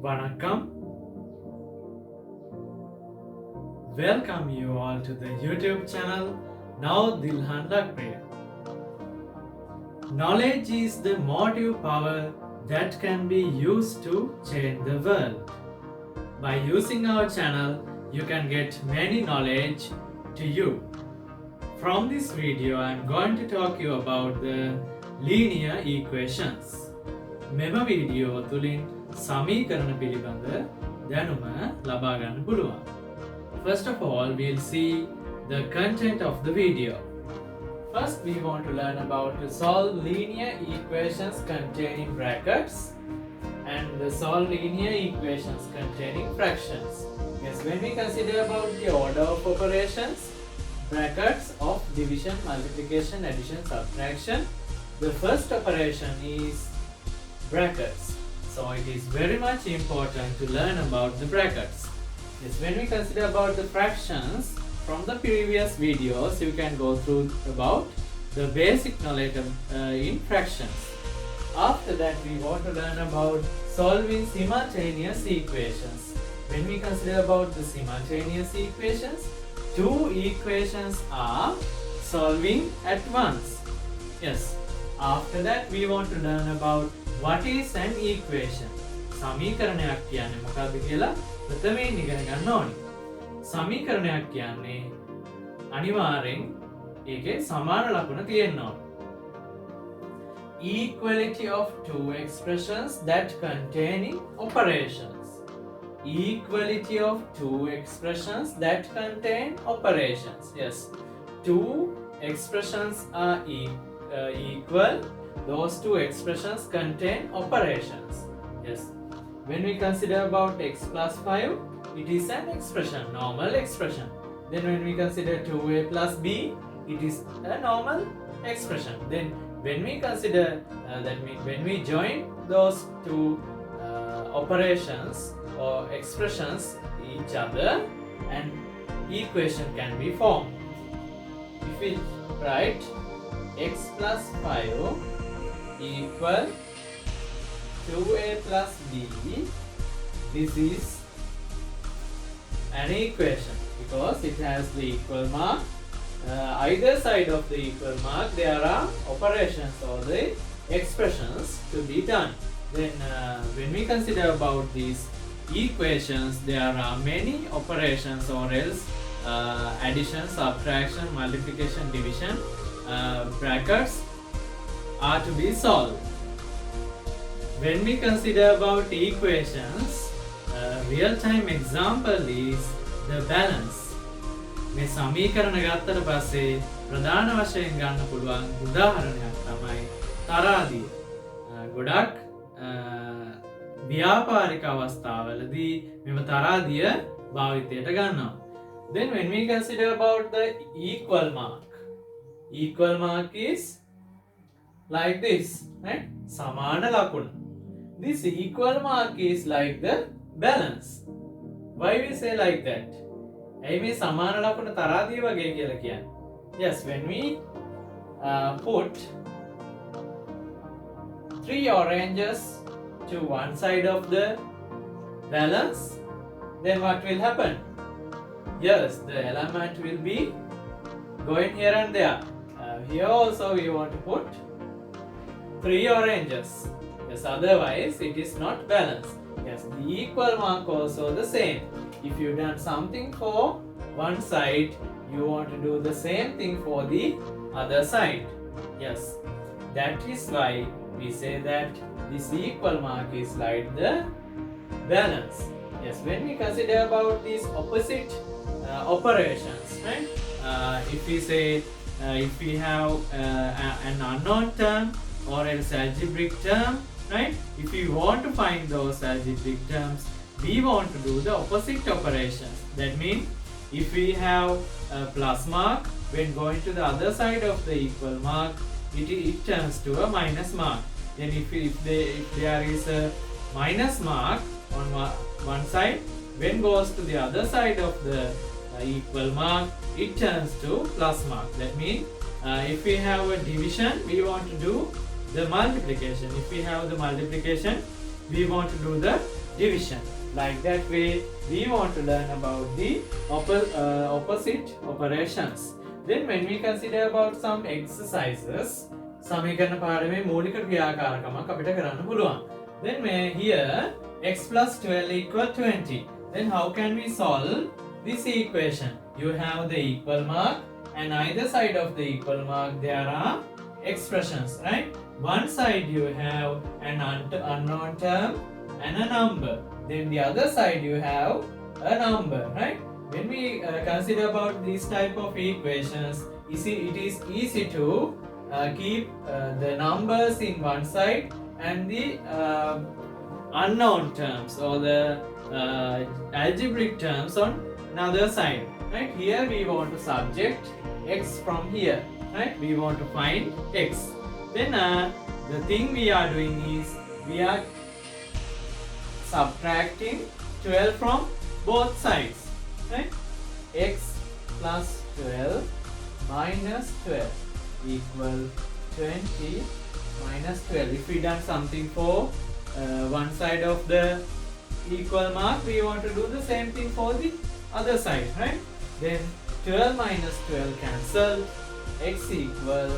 Vanakkam. Welcome you all to the YouTube channel. Now Dilhan Lakpriya. Knowledge is the motive power that can be used to change the world. By using our channel, you can get many knowledge to you. From this video, I am going to talk you about the linear equations. මෙම video තුලින් සමීකරණ පිළිබඳ දැනුම ලබා ගන්න පුළුවන්. First of all, we'll see the content of the video. First, we want to learn about to solve linear equations containing brackets and the solve linear equations containing fractions. Yes, when we consider about the order of operations, brackets of division, multiplication, addition, subtraction, the first operation is brackets. So it is very much important to learn about the brackets. Yes, when we consider about the fractions, from the previous videos you can go through about the basic knowledge in fractions. After that we want to learn about solving simultaneous equations. When we consider about the simultaneous equations, two equations are solving at once. Yes. After that we want to learn about what is an equation. සමීකරණයක් කියන්නේ මොකක්ද කියලා ප්‍රථමයෙන් ඉගෙන ගන්න ඕනේ. සමීකරණයක් කියන්නේ අනිවාර්යෙන් ඒකේ සමාන ලකුණ තියෙන්න ඕනේ. Equality of two expressions that containing operations. Equality of two expressions that contain operations. Yes, two expressions are equal. Those two expressions contain operations. Yes. When we consider about x plus 5, it is an expression, normal expression. Then when we consider 2a plus b, it is a normal expression. Then when we consider, that means when we join those two operations or expressions each other, an equation can be formed. If we write x plus 5 equal 2a plus b, this is an equation because it has the equal mark. Either side of the equal mark there are operations or the expressions to be done. Then when we consider about these equations, there are many operations or else addition, subtraction, multiplication, division, brackets are to be solved. When we consider about equations, real-time example is the balance. මේ සමීකරණ ගත්තට පස්සේ ප්‍රධාන වශයෙන් ගන්න පුළුවන් උදාහරණයක් තමයි තරාදිය. ගොඩක් ව්‍යාපාරික අවස්ථාවලදී මෙම තරාදිය භාවිතයට ගන්නවා. Then when we consider about the equal mark is like this, right? සමාන ලකුණ. This equal mark is like the balance. Why we say like that? ඇයි මේ සමාන ලකුණ තරාදිය වගේ කියලා කියන්නේ? Yes, when we put 3 oranges to one side of the balance, then what will happen? Yes, the element will be going here and there. Here also we want to put 3 oranges. Yes, otherwise it is not balanced. Yes, the equal mark also the same. If you done something for one side, you want to do the same thing for the other side. Yes, that is why we say that this equal mark is like the balance. Yes, when we consider about these opposite operations, right? If we say if we have an unknown term or else algebraic term, right? If we want to find those algebraic terms, we want to do the opposite operations. That means if we have a plus mark, when going to the other side of the equal mark, it turns to a minus mark. Then if there is a minus mark on one side, when goes to the other side of the equal mark, it turns to plus mark. That means if we have a division, we want to do the multiplication. If we have the multiplication, we want to do the division. Like that way, we want to learn about the opposite operations. Then when we consider about some exercises, සමීකරණ පාඩමේ මූලික ක්‍රියාකාරකමක් අපිට කරන්න පුළුවන්. Then here x plus 12 equal 20. Then how can we solve this equation? You have the equal mark, and either side of the equal mark there are expressions, right? One side you have an unknown term and a number. Then the other side you have a number, right? When we consider about these type of equations, you see it is easy to keep the numbers in one side and the unknown terms or the algebraic terms on another side, right? Here we want to subject x from here, right? We want to find x. Then the thing we are doing is we are subtracting 12 from both sides, right? X plus 12 minus 12 equal 20 minus 12. If we done something for one side of the equal mark, we want to do the same thing for the other side, right? Then 12 minus 12 cancel, x equal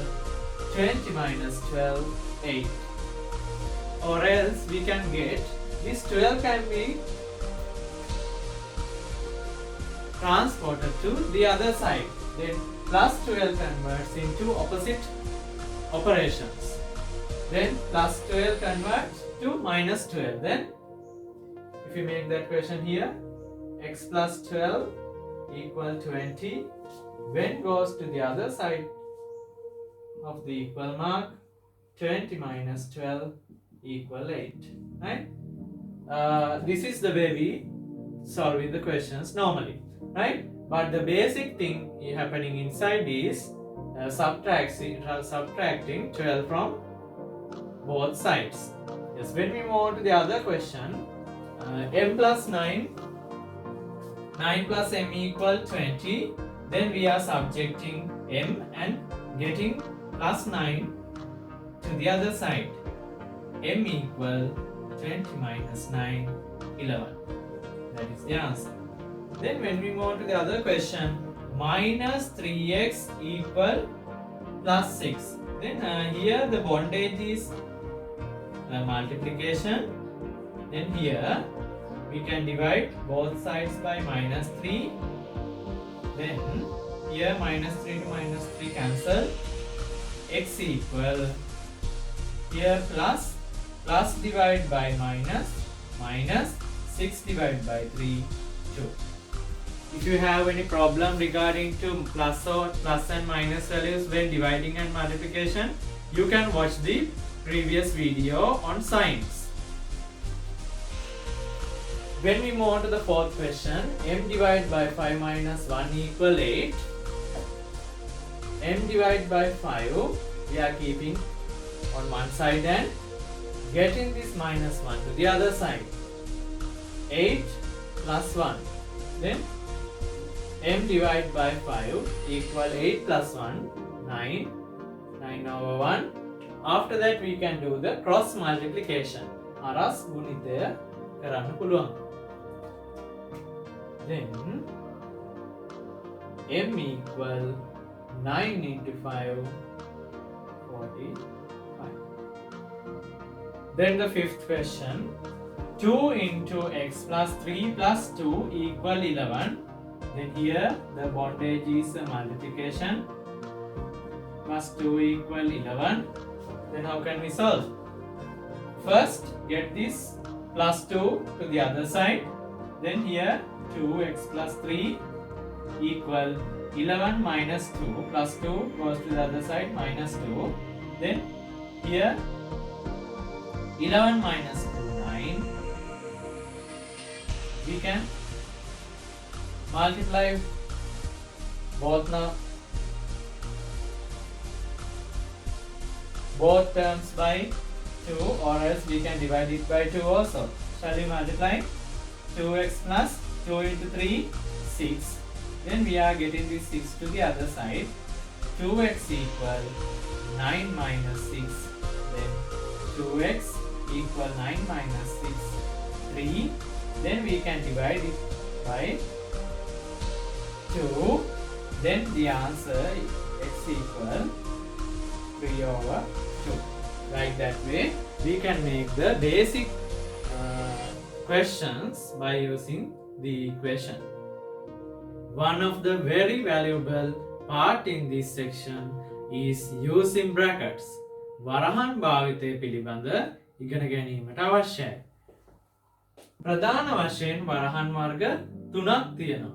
20 minus 12, 8. Or else we can get this 12 can be transported to the other side. Then plus 12 converts into opposite operations. Then plus 12 converts to minus 12. Then if you make that question here, x plus 12 equal 20. When goes to the other side of the equal mark, 20 minus 12 equal 8, right? This is the way we solving the questions normally, right? But the basic thing happening inside is subtracting 12 from both sides. Yes, when we move on to the other question, m plus 9 plus m equal 20, then we are subjecting m and getting plus 9 to the other side. M equal 20 minus 9, 11. That is the answer. Then when we move on to the other question, minus 3x equal plus 6. Then here the bondage is multiplication. Then here we can divide both sides by minus 3. Then here minus 3 to minus 3 cancel. X equal here plus divide by minus 6 divided by 3, 2. If you have any problem regarding to plus and minus values when dividing and multiplication, you can watch the previous video on science. When we move on to the fourth question, m divided by 5 minus 1 equal 8. M divided by 5 we are keeping on one side and getting this minus 1 to the other side. 8 plus 1. Then m divided by 5 equal 8 plus 1, 9. 9 over 1. After that we can do the cross multiplication. Aras ගුණිතය කරන්න පුළුවන්. Then m equal 9 into 5, 45. Then the fifth question, 2 into x plus 3 plus 2 equal 11. Then here the bondage is a multiplication. Plus 2 equal 11. Then how can we solve? First get this plus 2 to the other side. Then here 2x plus 3 equal 11 minus 2 plus 2 goes to the other side minus 2. Then here 11 minus 2, 9. We can multiply both terms by 2, or else we can divide it by 2 also. Shall we multiply? 2x plus 2 into 3, 6. Then we are getting this 6 to the other side. 2x equal 9 minus 6. Then 2x equal 9 minus 6, 3. Then we can divide it by 2. Then the answer x equal 3 over 2. Like that way, we can make the basic questions by using the equation. One of the very valuable part in this section is using brackets. වරහන් භාවිතය පිළිබඳ ඉගෙන ගැනීමට අවශ්‍යයි. ප්‍රධාන වශයෙන් වරහන් වර්ග තුනක් තියෙනවා.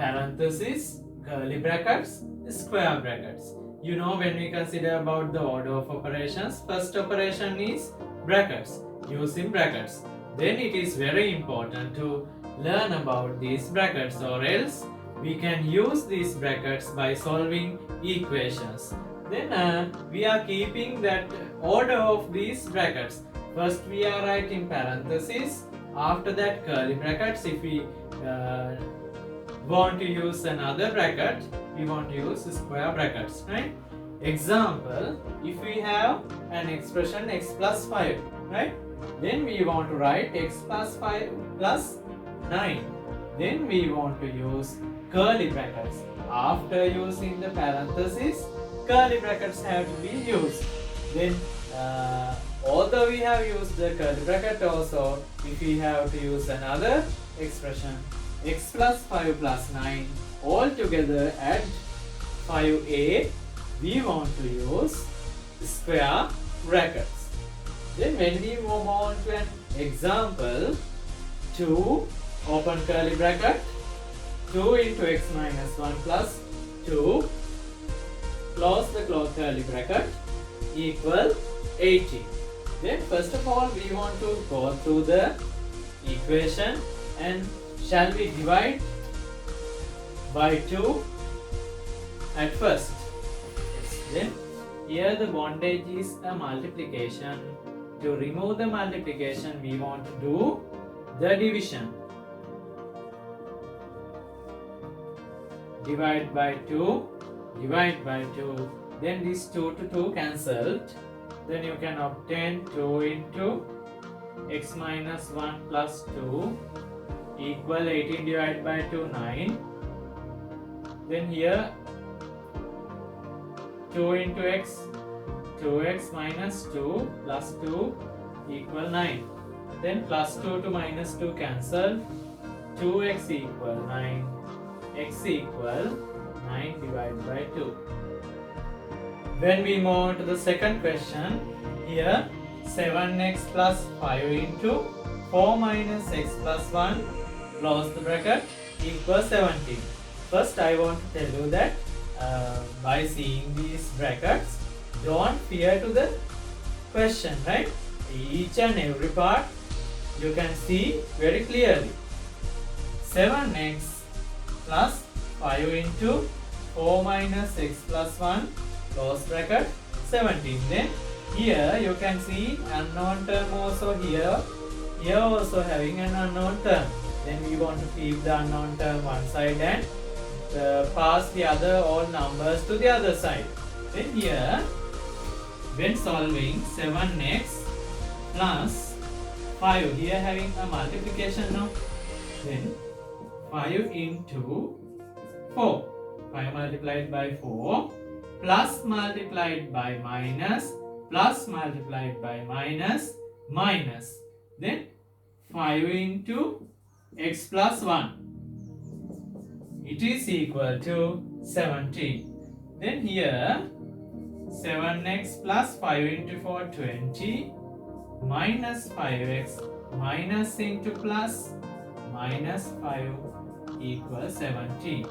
Parenthesis, curly brackets, square brackets. You know, when we consider about the order of operations, first operation is brackets, using brackets. Then it is very important to learn about these brackets, or else we can use these brackets by solving equations. Then we are keeping that order of these brackets. First we are writing parentheses, after that curly brackets. If we want to use another bracket, we want to use square brackets, right? Example, if we have an expression x plus 5, right? Then we want to write x plus 5 plus 9. Then we want to use curly brackets. After using the parentheses, curly brackets have to be used. Then although we have used the curly bracket, also if we have to use another expression, x plus 5 plus 9, all together add 5a, we want to use square brackets. Then when we move on to an example, 2, open curly bracket, 2 into x minus 1 plus 2, close the curly bracket, equal 80. Then first of all we want to go through the equation, and shall we divide by 2 at first? Yes. Then here the bondage is a multiplication. To remove the multiplication, we want to do the division. Divide by 2, divide by 2. Then this 2 to 2 cancelled. Then you can obtain 2 into x minus 1 plus 2 equal 18 divided by 2, 9. Then here 2 into x, 2x minus 2 plus 2 equal 9. Then plus 2 to minus 2 cancel. 2x equal 9. X equal 9 divided by 2. When we move on to the second question, here 7x plus 5 into 4 minus x plus 1, close the bracket, equals 17. First I want to tell you that by seeing these brackets, don't fear to the question, right? Each and every part you can see very clearly. 7x plus 5 into 4 minus x plus 1, close bracket, 17. Then here you can see unknown term also here. Here also having an unknown term. Then we want to keep the unknown term one side and pass the other all numbers to the other side. Then here, when solving 7x plus 5, here having a multiplication now. Then 5 into 4, 5 multiplied by 4, plus multiplied by minus, plus multiplied by minus, minus. Then 5 into x plus 1. It is equal to 17. Then here 7x plus 5 into 4, 20, minus 5x, minus into plus, minus 5 equals 17.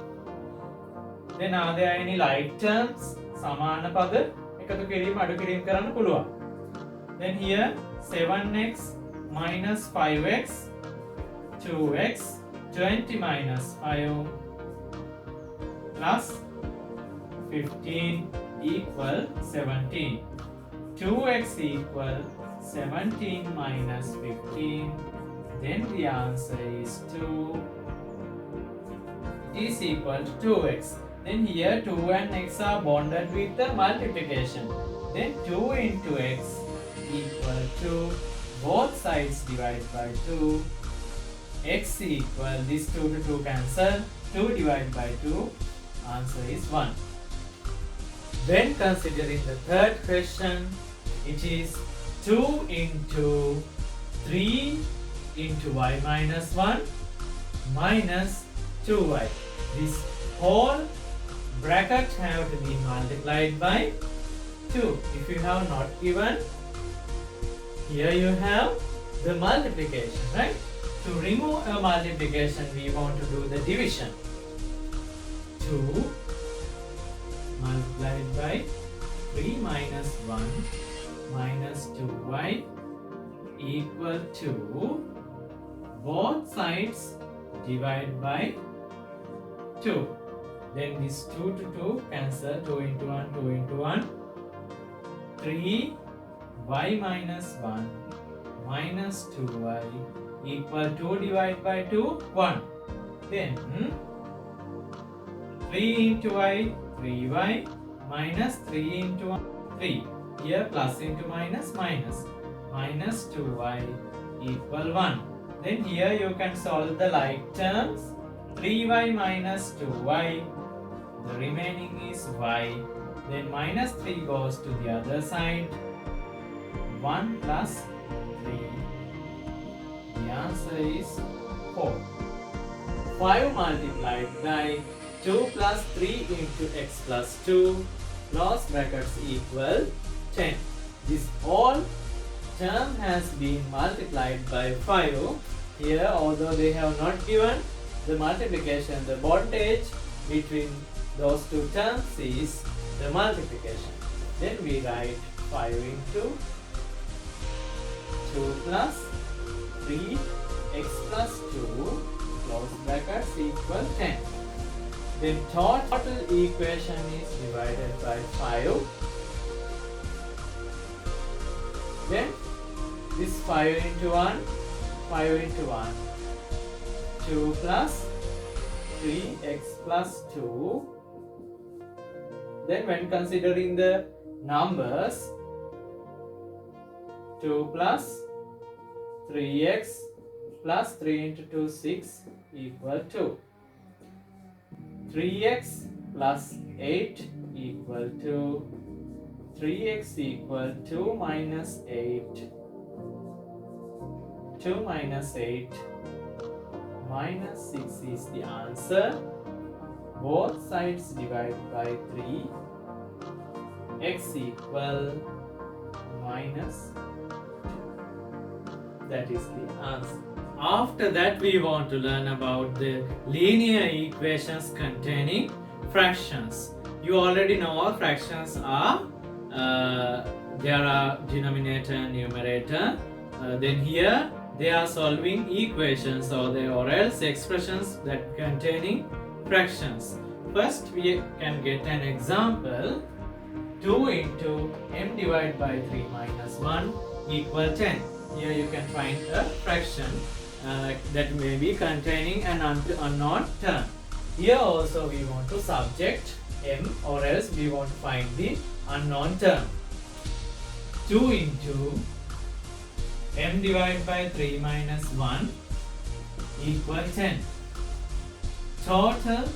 Then are there any like terms? සමාන පද එකතු කිරීම අඩු කිරීම කරන්න පුළුවන්. Then here 7x minus 5x, 2x, 20 minus 5 plus 15 equal 17. 2x equal 17 minus 15. Then the answer is 2. It is equal to 2x. Then here 2 and x are bonded with the multiplication. Then 2 into x equal to both sides divided by 2, x equal, this 2 to 2 cancel, 2 divided by 2, answer is 1. When considering the third question, it is 2 into 3 into y minus 1 minus 2y. This whole bracket have to be multiplied by 2. If you have not given, here you have the multiplication, right? To remove a multiplication, we want to do the division. 2 multiplied by 3 minus 1 minus 2y equal to both sides divide by 2. Then this 2 to 2 cancel, 2 into 1, 2 into 1. 3 y minus 1 minus 2y equal 2 divided by 2, 1. Then 3 into y, 3y minus 3 into 1, 3. Here plus into minus, minus. Minus 2y equal 1. Then here you can solve the like terms. 3y minus 2y. The remaining is y. Then minus 3 goes to the other side. 1 plus 3. The answer is 4. 5 multiplied by 2 plus 3 into x plus 2 close brackets equal 10. This all term has been multiplied by 5. Here, although they have not given the multiplication, the bondage between those two terms is the multiplication. Then we write 5 into 2 plus 3 x plus 2 close brackets equal 10. Then total equation is divided by 5. Then this 5 into 1, 5 into 1, 2 plus 3x plus 2. Then when considering the numbers, 2 plus 3x plus 3 into 2, 6 equal 2. 3x plus 8 equal to 3x equal 2 minus 8. 2 minus 8 minus 6 is the answer. Both sides divided by 3. X equal minus 2. That is the answer. After that, we want to learn about the linear equations containing fractions. You already know all fractions are there are denominator and numerator. Then here they are solving equations or else expressions that containing fractions. First we can get an example. 2 into m divided by 3 minus 1 equal 10. Here you can find a fraction that may be containing an unknown term. Here also we want to subject m or else we want to find the unknown term. 2 into m divided by 3 minus 1 equal 10. Total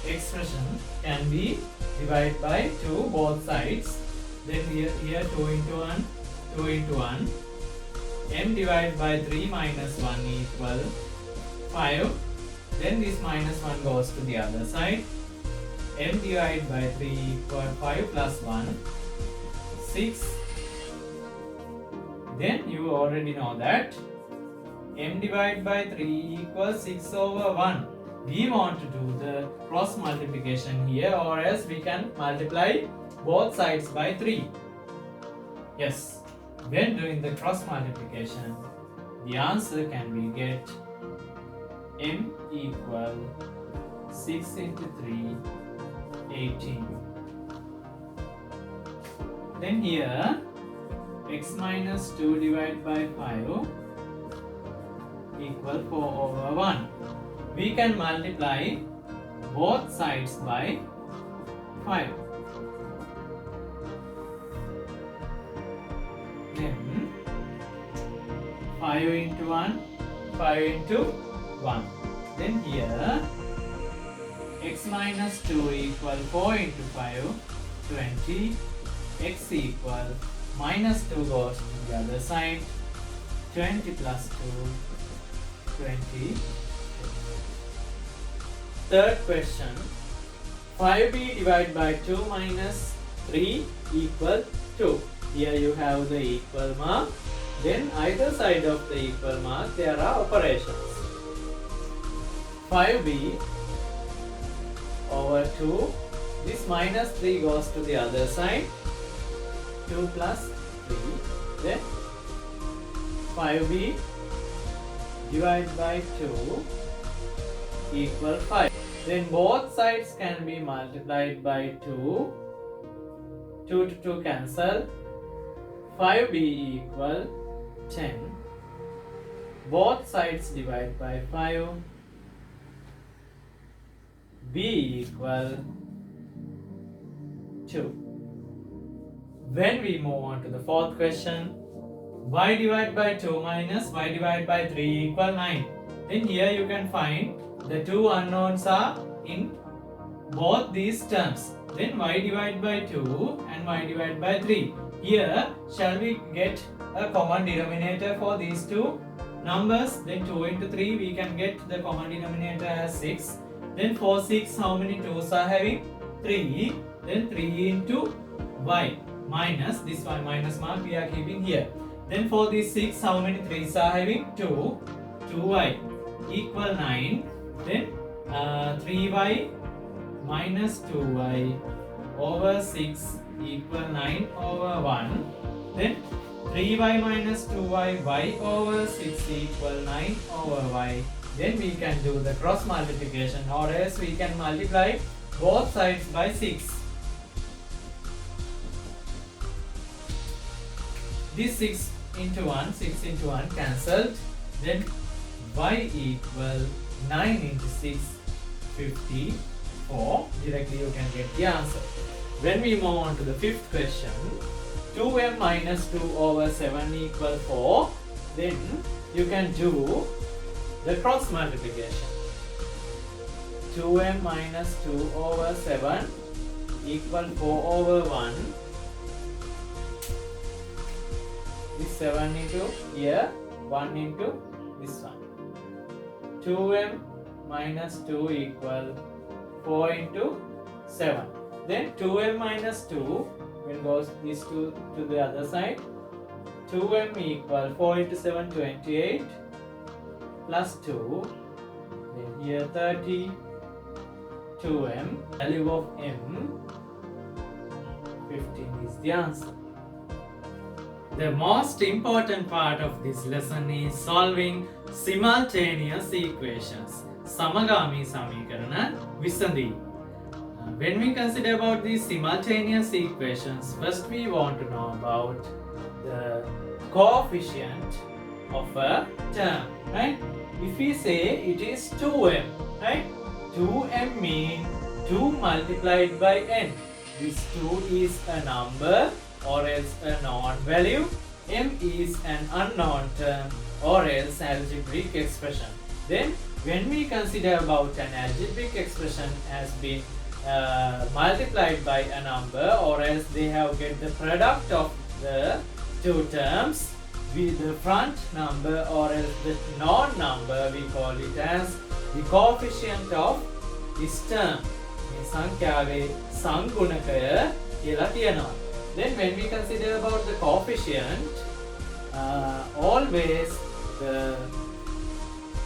expression can be divided by 2 both sides. Then here 2 into 1, 2 into 1. M divided by 3 minus 1 equal 5. Then this minus 1 goes to the other side. M divided by 3 equal 5 plus 1, 6. Then you already know that m divided by 3 equals 6 over 1. We want to do the cross multiplication here, or else we can multiply both sides by 3. Yes, when doing the cross multiplication, the answer can be get m equal 6 into 3, 18. Then here x minus 2 divided by 5 equal 4 over 1. We can multiply both sides by 5. 5 into 1, 5 into 1. Then here x minus 2 equal 4 into 5, 20. X equal minus 2 goes to the other side, 20 plus 2, 20. Third question, 5b divided by 2 minus 3 equal 2. Here you have the equal mark. Then either side of the equal mark there are operations. 5b over 2. This minus 3 goes to the other side. 2 plus 3. Then 5b divided by 2 equal 5. Then both sides can be multiplied by 2. 2 to 2 cancel. 5b equal 10. Both sides divide by 5. b equal 2. When we move on to the fourth question, y divided by 2 minus y divided by 3 equal 9. Then here you can find the two unknowns are in both these terms. Then y divided by 2 and y divided by 3. Here shall we get a common denominator for these two numbers? Then 2 into 3 we can get the common denominator as 6. Then for 6 how many 2's are having? 3. Then 3 into y minus this y minus mark we are keeping here. Then for this 6 how many 3's are having? 2. 2y equal 9. Then 3y minus 2y over 6 equal 9 over 1. Then 3y minus 2y y over 6 equal 9 over y. Then we can do the cross multiplication, or else we can multiply both sides by 6. This 6 into 1 cancelled. Then y equal 9 into 6, 54. Directly you can get the answer. When we move on to the fifth question, 2m minus 2 over 7 equal 4. Then you can do the cross multiplication. 2m minus 2 over 7 equal 4 over 1. This 7 into here, 1 into this one. 2m minus 2 equal 4 into 7. Then 2m minus 2 will go this 2 to the other side. 2m equal 4 into 7, 28 plus 2. Then here 30. 2m. Value of m 15 is the answer. The most important part of this lesson is solving simultaneous equations. Samagami samikarana visandhi. When we consider about these simultaneous equations, first we want to know about the coefficient of a term, right? If we say it is 2m, right? 2m means 2 multiplied by n. This 2 is a number or else a known value. M is an unknown term or else algebraic expression. Then when we consider about an algebraic expression has been multiplied by a number or else they have get the product of the two terms with the front number or else the known number, we call it as the coefficient of this term. මේ සංඛ්‍යාවේ සංගුණකය කියලා තියෙනවා. Then when we consider about the coefficient, always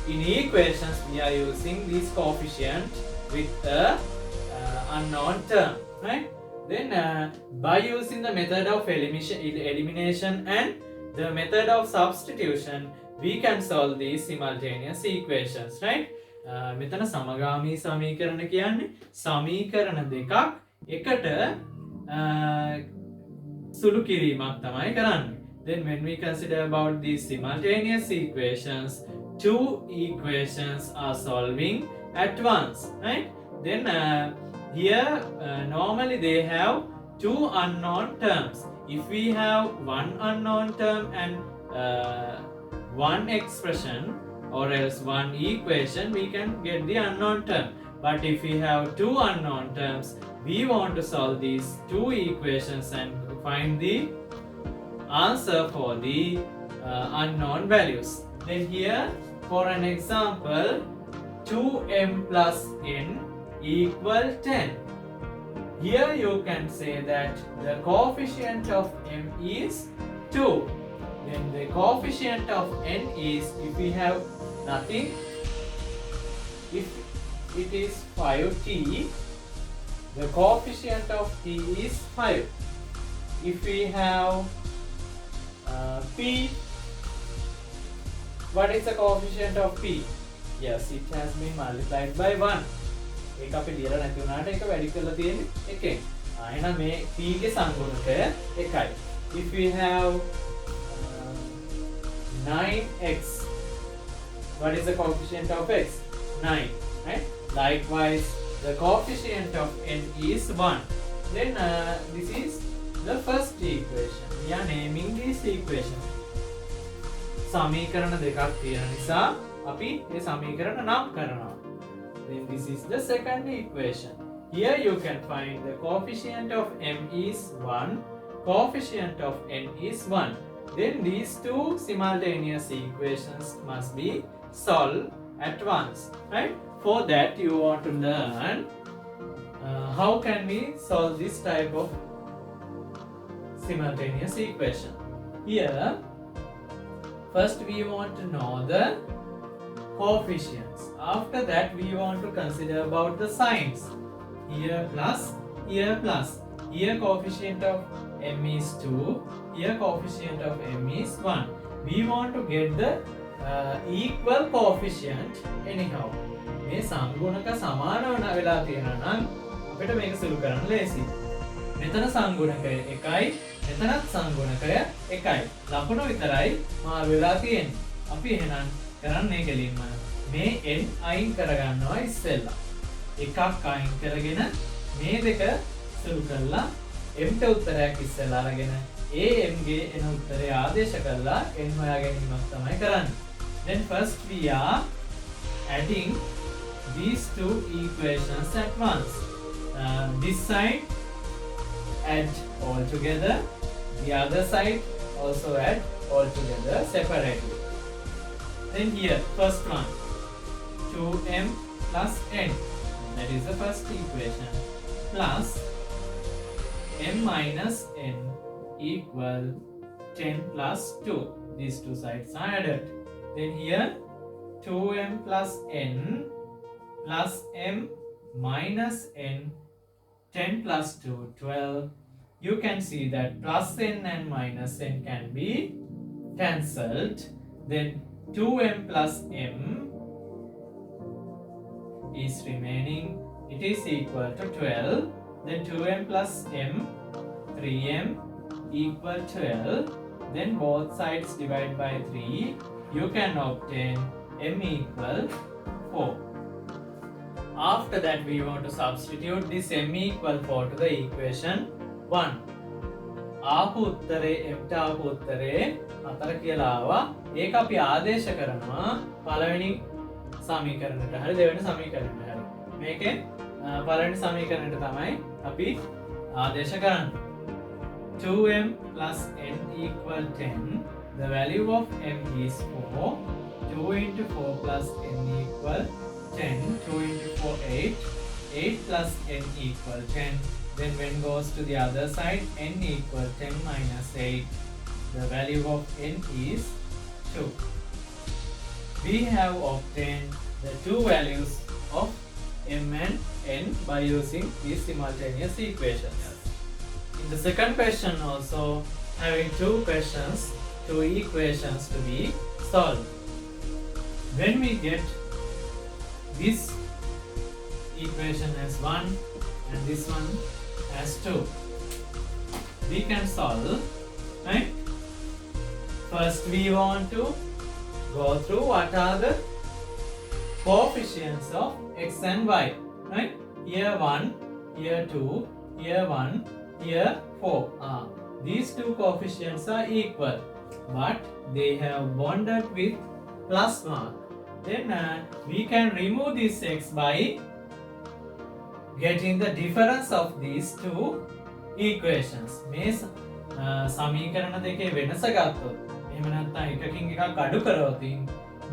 in equations we are using this coefficient with a unknown term, right? Then by using the method of elimination and the method of substitution, we can solve these simultaneous equations, right? මෙතන සමගාමී සමීකරණ කියන්නේ සමීකරණ දෙකක් එකට සුළු කිරීමක් තමයි කරන්නේ. Then when we consider about these simultaneous equations, two equations are solving at once, right? Then here normally they have two unknown terms. If we have one unknown term and one expression or else one equation, we can get the unknown term. But if we have two unknown terms, we want to solve these two equations and find the answer for the unknown values. Then here, for an example, 2m plus n equal 10. Here you can say that the coefficient of m is 2. Then the coefficient of n is, if we have nothing, if it is 5t, the coefficient of t is 5. If we have p, what is the coefficient of p? Yes, it has been multiplied by 1. ඒක අපි ලියලා නැති වුණාට ඒක වැඩි කරලා තියෙන්නේ 1. එහෙනම් මේ p ගේ සංගුණකය 1යි. If we have 9x, what is the coefficient of x? 9, right? Likewise, the coefficient of n is 1. Then this is the first equation. We are naming this equation. සමීකරණ දෙකක් තියෙන නිසා අපි මේ සමීකරණ නම් කරනවා. Then this is the second equation. Here you can find the coefficient of m is 1, coefficient of n is 1. Then these two simultaneous equations must be solved at once, right? For that you want to learn how can we solve this type of simultaneous equation. Here, first we want to know the coefficients. After that we want to consider about the signs. Here plus, here plus. Here coefficient of m is 2, here coefficient of m is 1. We want to get the equal coefficient anyhow. මේ සංගුණක සමාන වන වෙලා තියෙනවා නම් අපිට මේක සුළු කරන්න ලේසියි. මෙතන සංගුණකය 1යි, මෙතනත් සංගුණකය 1යි. ලකුණු විතරයි මාරු වෙලා තියෙන්නේ. අපි එහෙනම් කරන්නේ කෙලින්ම මේ n අයින් කරගන්නවා ඉස්සෙල්ලා. එකක් අයින් කරගෙන මේ දෙක සුළු කරලා m ට උත්තරයක් ඉස්සෙල්ලා අරගෙන ඒ m ගේ එන උත්තරය ආදේශ කරලා n හොයා ගැනීමක් තමයි කරන්නේ. Then first we are adding these two equations at once. This side add all together, the other side also add all together separately. Then here, first one, 2m plus n, that is the first equation, plus m minus n equal 10 plus 2. These two sides are added. Then here, 2m plus n plus m minus n, 10 plus 2, 12. You can see that plus n and minus n can be cancelled. Then 2m plus m is remaining. It is equal to 12. Then 2m plus m, 3m equal 12. Then both sides divide by 3. You can obtain m equal 4. After that we want to substitute this m equal 4 to the equation 1. ආපු උත්තරේ m ට ආපු උත්තරේ 4 කියලා ආවා. ඒක අපි ආදේශ කරනවා පළවෙනි සමීකරණයට හරි දෙවෙනි සමීකරණයට හරි. මේකේ පළවෙනි සමීකරණයට තමයි අපි ආදේශ කරන්නේ. 2m plus n equal 10. The value of m is 4. 2 into 4 plus n equal 10. 2 into 4, 8. 8 plus n equal 10. Then when goes to the other side, n equal 10 minus 8. The value of n is 2. We have obtained the two values of m and n by using these simultaneous equations. In the second question also, having two equations to be solved. When we get this equation as 1 and this one as 2, we can solve, right? First we want to go through what are the coefficients of x and y, right? Here 1, here 2, here 1, here 4. These two coefficients are equal. but they have bonded with plus mark. Then we can remove this x by getting the difference of these two equations. මේ සමීකරණ දෙකේ වෙනස ගත්තොත් එහෙම නැත්නම් එකකින් එකක් අඩු කරවොත්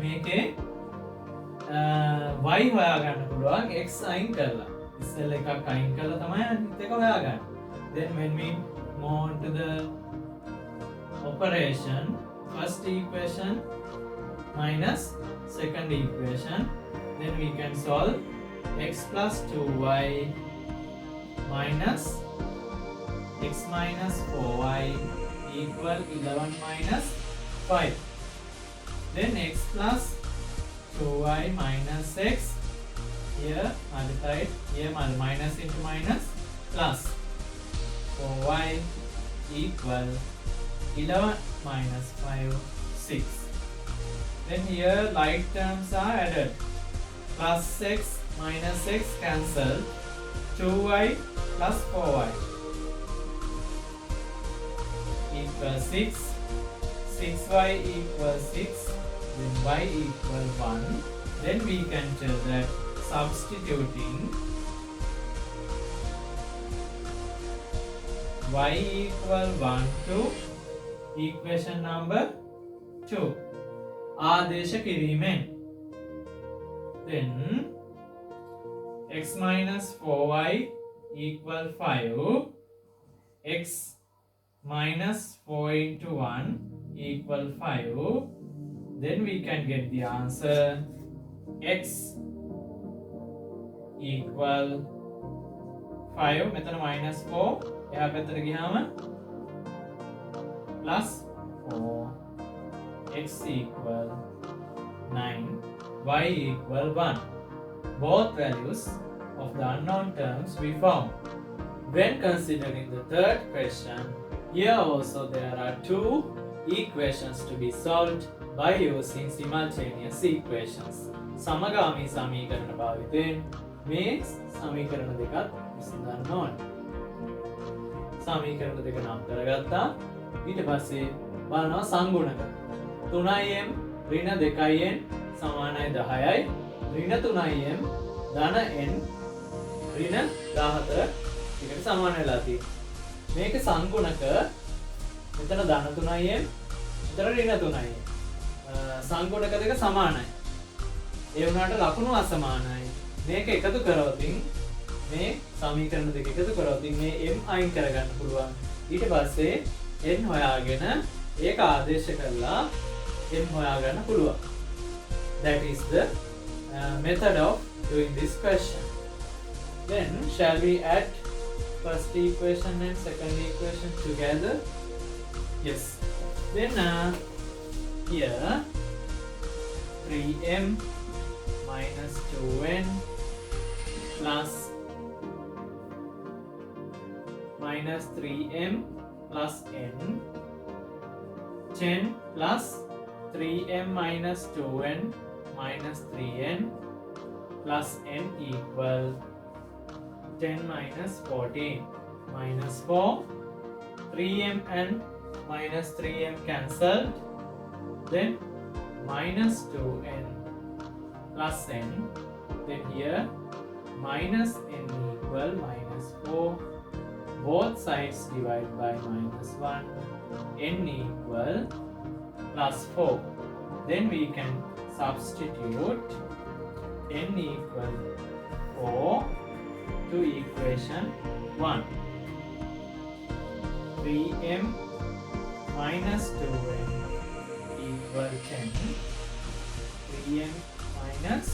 මේකේ y හොයාගන්න පුළුවන් x අයින් කරලා. ඉස්සෙල්ලා එකක් අයින් කරලා තමයි අනිත් එක හොයාගන්නේ. Then when we move on to the operation, first equation minus second equation, then we can solve x plus 2y minus x minus 4y equal 11 minus 5. Then x plus 2y minus x, here multiplied, here minus into minus plus 4y equal 11 minus 5, 6. Then here like terms are added. Plus x minus x cancelled. 2y plus 4y equals 6. 6y equals 6. Then y equals 1. Then we can tell that substituting y equal 1 to equation number 2. ආදේශ කිරීමෙන්. Then x minus 4y equal 5. X minus 4 into 1 equal 5. Then we can get the answer x equal 5. මෙතන minus 4. එහා පැත්තට ගියාම plus 4. X equal 9. Y equal 1. Both values of the unknown terms we found. When considering the third question, here also there are two equations to be solved by using simultaneous equations. සමගාමී සමීකරණ භාවිතයෙන් මේ සමීකරණ දෙකත් විසඳන්න ඕනේ. සමීකරණ දෙක නම් කරගත්තා. ඊට පස්සේ බලනවා සංගුණක. 3m ඍණ 2n සමානයි 10යි. ඍණ 3m ධන n ඍණ 14 එකට සමාන වෙලා තියෙනවා. මේක සංගුණක මෙතන ධන 3m මෙතන ඍණ 3m. සංගුණක දෙක සමානයි. ඒ වුණාට ලකුණු අසමානයි. මේක එකතු කරවොත් මේ සමීකරණ දෙක එකතු කරවොත් මේ m අයින් කරගන්න පුළුවන්. ඊට පස්සේ n හොයාගෙන ඒක ආදේශ කරලා m හොයාගන්න පුළුවන්. That is the method of doing this question. Then shall we add first equation and second equation together? Yes. Then here 3m minus 2n plus minus 3m plus n, 10 plus 3m minus 2n minus 3n plus n equal 10 minus 14 minus 4. 3m and minus 3m cancelled. Then minus 2n plus n. Then here minus n equal minus 4. Both sides divide by minus 1. N equal plus 4. Then we can substitute n equal 4 to equation 1. 3m minus 2n equal 10. 3m minus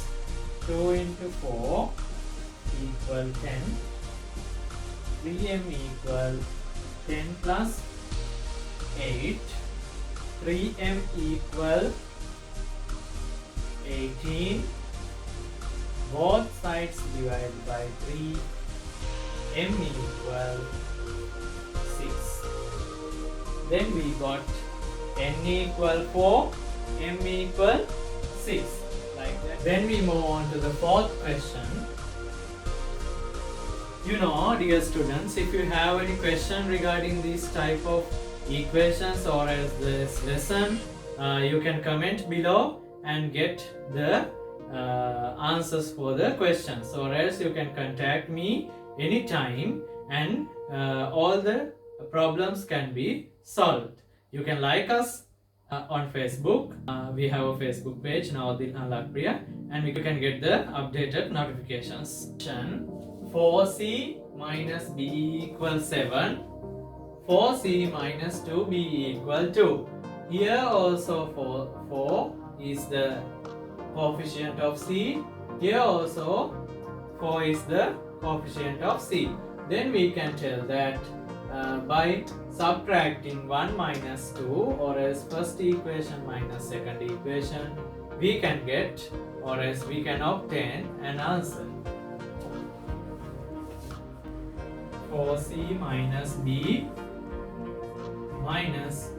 2 into 4 equal 10. 3m equal 10 plus 8. 3m equal 18. Both sides divided by 3. M equal 6. Then we got n equal 4, m equal 6. Like that. Then we move on to the fourth question. You know, dear students, if you have any question regarding this type of equations or else this lesson, you can comment below and get the answers for the questions, or else you can contact me anytime and all the problems can be solved. You can like us on Facebook. We have a Facebook page, Nawaddin Halakpriya, and you can get the updated notifications. 4c minus b equals 7. 4c minus 2b equal 2. Here also 4 is the coefficient of c. Here also 4 is the coefficient of c. Then we can tell that by subtracting 1 minus 2, or else first equation minus second equation, we can get, or else we can obtain an answer. 4c minus b minus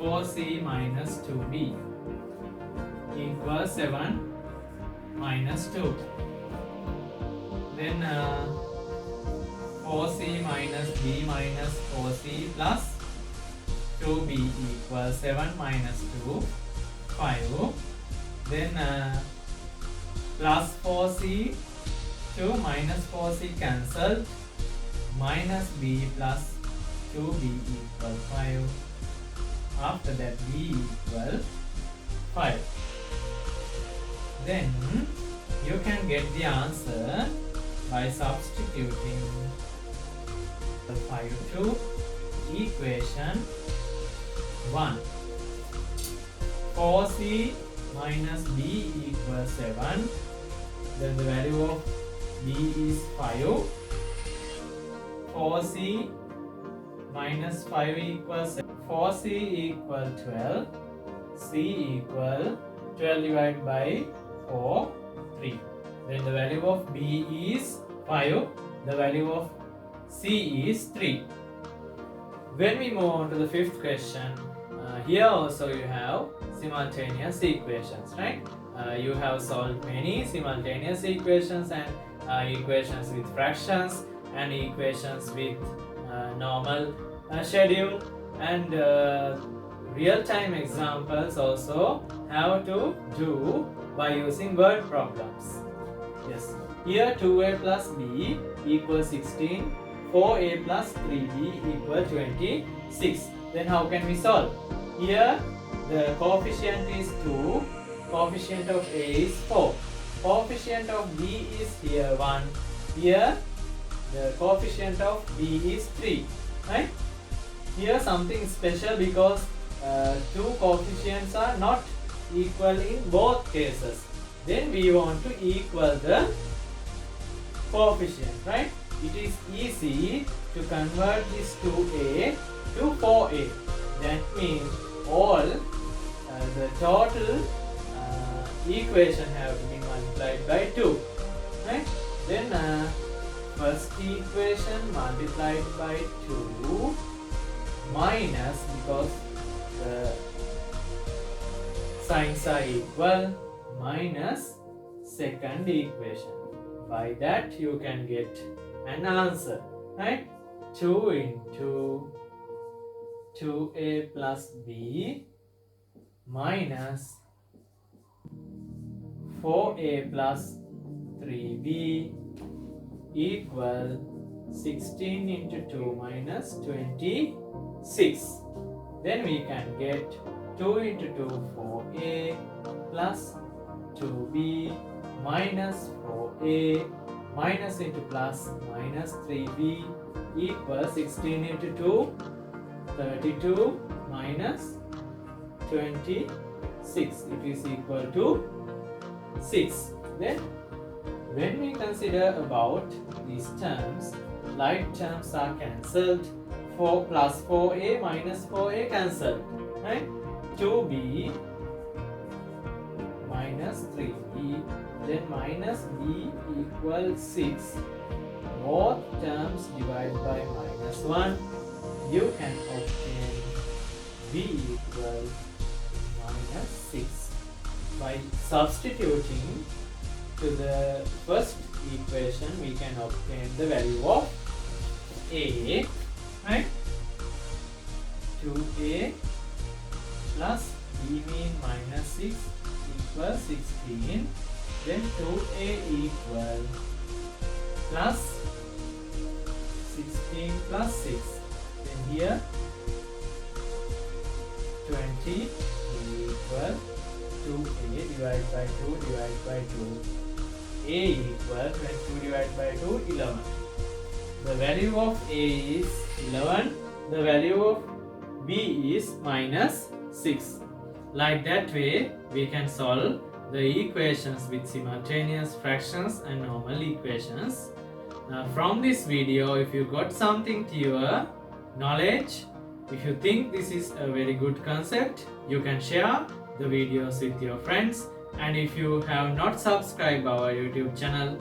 4c minus 2b equals 7 minus 2. Then 4c minus b minus 4c plus 2b equals 7 minus 2, 5. Then plus 4c, 2 minus 4c cancelled, minus b plus 2b equal 5. After that b equal 5. Then you can get the answer by substituting 5 to equation 1. 4c minus b equals 7. Then the value of b is 5. 4c minus 5 equals 4c equal 12. c equal 12 divided by 4, 3. Then the value of b is 5. The value of c is 3. When we move on to the fifth question, here also you have simultaneous equations, right? You have solved many simultaneous equations and equations with fractions and equations with normal schedule, and real-time examples also how to do by using word problems. Yes, here 2a plus b equals 16, 4a plus 3b equal 26. Then how can we solve? Here the coefficient is 2, coefficient of a is 4, coefficient of b is here 1, here the coefficient of b is 3, right? Here something special because two coefficients are not equal in both cases. Then we want to equal the coefficient, right? It is easy to convert this 2a to 4a. That means all the total equation have to be multiplied by 2, right? Then first equation multiplied by 2 minus, because the signs are equal, minus second equation. By that you can get an answer, right? 2 into 2a plus b minus 4a plus 3b equal 16 into 2 minus 26. Then we can get 2 into 2 4a plus 2b minus 4a minus into plus minus 3b equals 16 into 2 32 minus 26. It is equal to 6. Then when we consider about these terms, like terms are cancelled. 4 plus 4a minus 4a cancelled, right? 2b minus 3b, then minus b equals 6. Both terms divided by minus 1. You can obtain b equal minus 6 by substituting to the first equation. We can obtain the value of a, right? 2a plus b mean minus 6 equals 16. Then 2a equal plus 16 plus 6. Then here 20 equal 2a divided by 2 divided by 2. A equal 22 divided by 2, 11. The value of a is 11. The value of b is minus 6. Like that way, we can solve the equations with simultaneous fractions and normal equations. Now, from this video, if you got something to your knowledge, if you think this is a very good concept, you can share the videos with your friends. And if you have not subscribed our YouTube channel,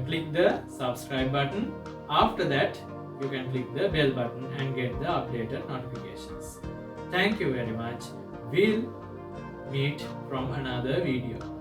click the subscribe button. After that, you can click the bell button and get the updated notifications. Thank you very much. We'll meet from another video.